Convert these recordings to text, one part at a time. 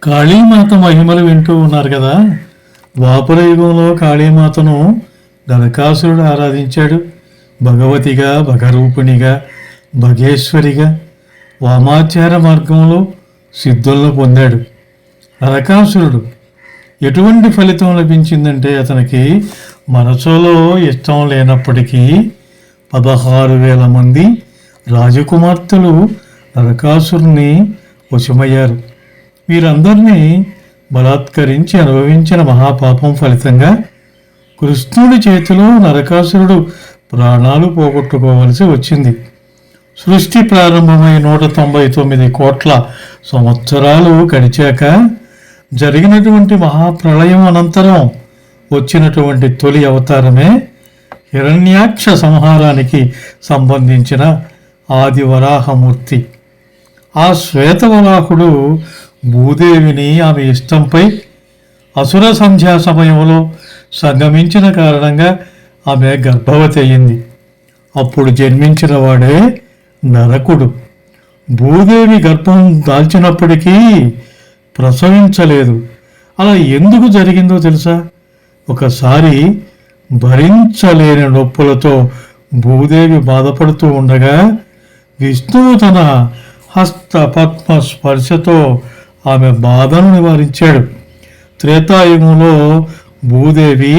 కాళీమాత మహిమలు వింటూ ఉన్నారు కదా. ద్వాపర యుగంలో కాళీమాతను నరకాసురుడు ఆరాధించాడు. భగవతిగా, భగరూపిణిగా, భగేశ్వరిగా వామాచార మార్గంలో సిద్ధులను పొందాడు. నరకాసురుడు ఎటువంటి ఫలితం లభించిందంటే, అతనికి మనసులో ఇష్టం లేనప్పటికీ 16,000 మంది రాజకుమార్తెలు నరకాసురుని వశమయ్యారు. వీరందరినీ బలాత్కరించి అనుభవించిన మహాపాపం ఫలితంగా కృష్ణుడి చేతిలో నరకాసురుడు ప్రాణాలు పోగొట్టుకోవలసి వచ్చింది. సృష్టి ప్రారంభమై 199 కోట్ల సంవత్సరాలు గడిచాక జరిగినటువంటి మహాప్రళయం అనంతరం వచ్చినటువంటి తొలి అవతారమే హిరణ్యాక్ష సంహారానికి సంబంధించిన ఆదివరాహమూర్తి. ఆ శ్వేతవరాహుడు భూదేవిని ఆమె ఇష్టంపై అసుర సంధ్యా సమయంలో సంగమించిన కారణంగా ఆమె గర్భవతి అయింది. అప్పుడు జన్మించిన వాడే నరకుడు. భూదేవి గర్భం దాల్చినప్పటికీ ప్రసవించలేదు. అలా ఎందుకు జరిగిందో తెలుసా? ఒకసారి భరించలేని నొప్పులతో భూదేవి బాధపడుతూ ఉండగా విష్ణువు తన హస్త పద్మ స్పర్శతో ఆమె బాధను నివారించాడు. త్రేతాయుగంలో భూదేవి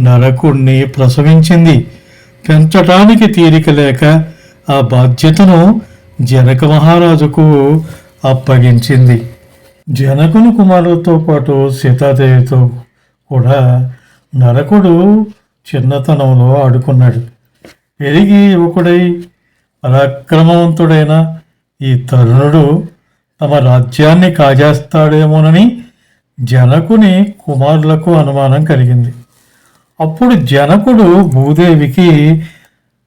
నరకుణ్ణి ప్రసవించింది. పెంచటానికి తీరిక లేక ఆ బాధ్యతను జనక మహారాజుకు అప్పగించింది. జనకుని కుమారులతో పాటు సీతాదేవితో కూడా నరకుడు చిన్నతనంలో ఆడుకున్నాడు. పెరిగి యువకుడై పరాక్రమవంతుడైన ఈ తరుణుడు తమ రాజ్యాన్ని కాజేస్తాడేమోనని జనకుని కుమారులకు అనుమానం కలిగింది. అప్పుడు జనకుడు భూదేవికి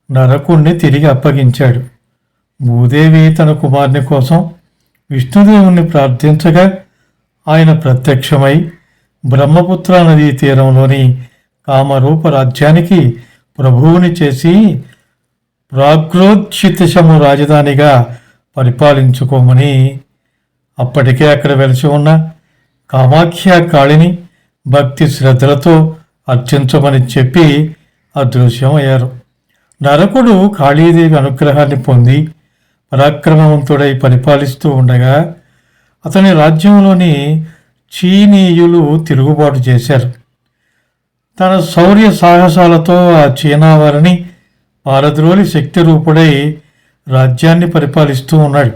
నరకుణ్ణి తిరిగి అప్పగించాడు. భూదేవి తన కుమారుని కోసం విష్ణుదేవుణ్ణి ప్రార్థించగా ఆయన ప్రత్యక్షమై బ్రహ్మపుత్ర నదీ తీరంలోని కామరూప రాజ్యానికి ప్రభువుని చేసి ప్రాగ్రోచ్చితశము రాజధానిగా పరిపాలించుకోమని, అప్పటికే అక్కడ వెలిసి ఉన్న కామాఖ్య కాళిని భక్తి శ్రద్ధలతో అర్చించమని చెప్పి అదృశ్యమయ్యారు. నరకుడు కాళీదేవి అనుగ్రహాన్ని పొంది పరాక్రమవంతుడై పరిపాలిస్తూ ఉండగా అతని రాజ్యంలోని చీనీయులు తిరుగుబాటు చేశారు. తన శౌర్య సాహసాలతో ఆ చీనా వారిని పారద్రోలి శక్తి రూపుడై రాజ్యాన్ని పరిపాలిస్తూ ఉన్నాడు.